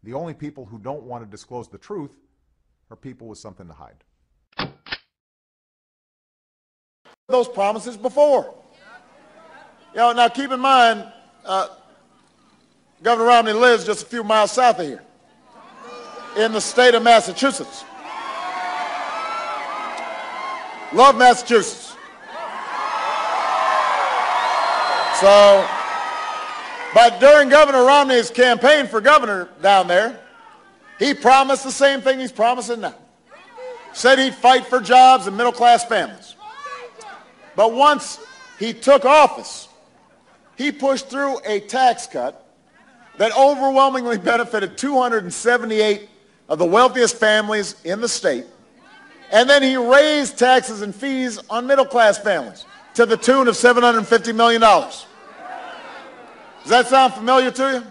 The only people who don't want to disclose the truth are people with something to hide. Those promises before. Now keep in mind, Governor Romney lives just a few miles south of here in the state of Massachusetts. Love Massachusetts. So, but during Governor Romney's campaign for governor down there, he promised the same thing he's promising now. Said he'd fight for jobs and middle-class families. But once he took office, he pushed through a tax cut that overwhelmingly benefited 278 of the wealthiest families in the state. And then he raised taxes and fees on middle-class families to the tune of $750 million. Does that sound familiar to you?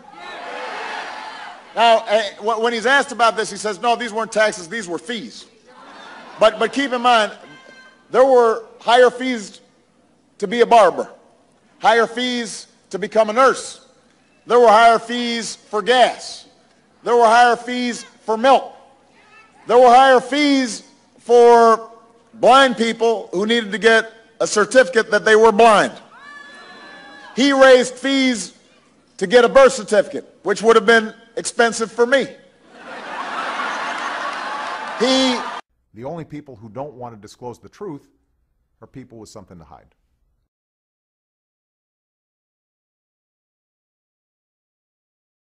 Now, when he's asked about this, he says, no, these weren't taxes, these were fees. But keep in mind, there were higher fees to be a barber, higher fees to become a nurse. There were higher fees for gas. There were higher fees for milk. There were higher fees for blind people who needed to get a certificate that they were blind. He raised fees to get a birth certificate, which would have been expensive for me. The only people who don't want to disclose the truth are people with something to hide.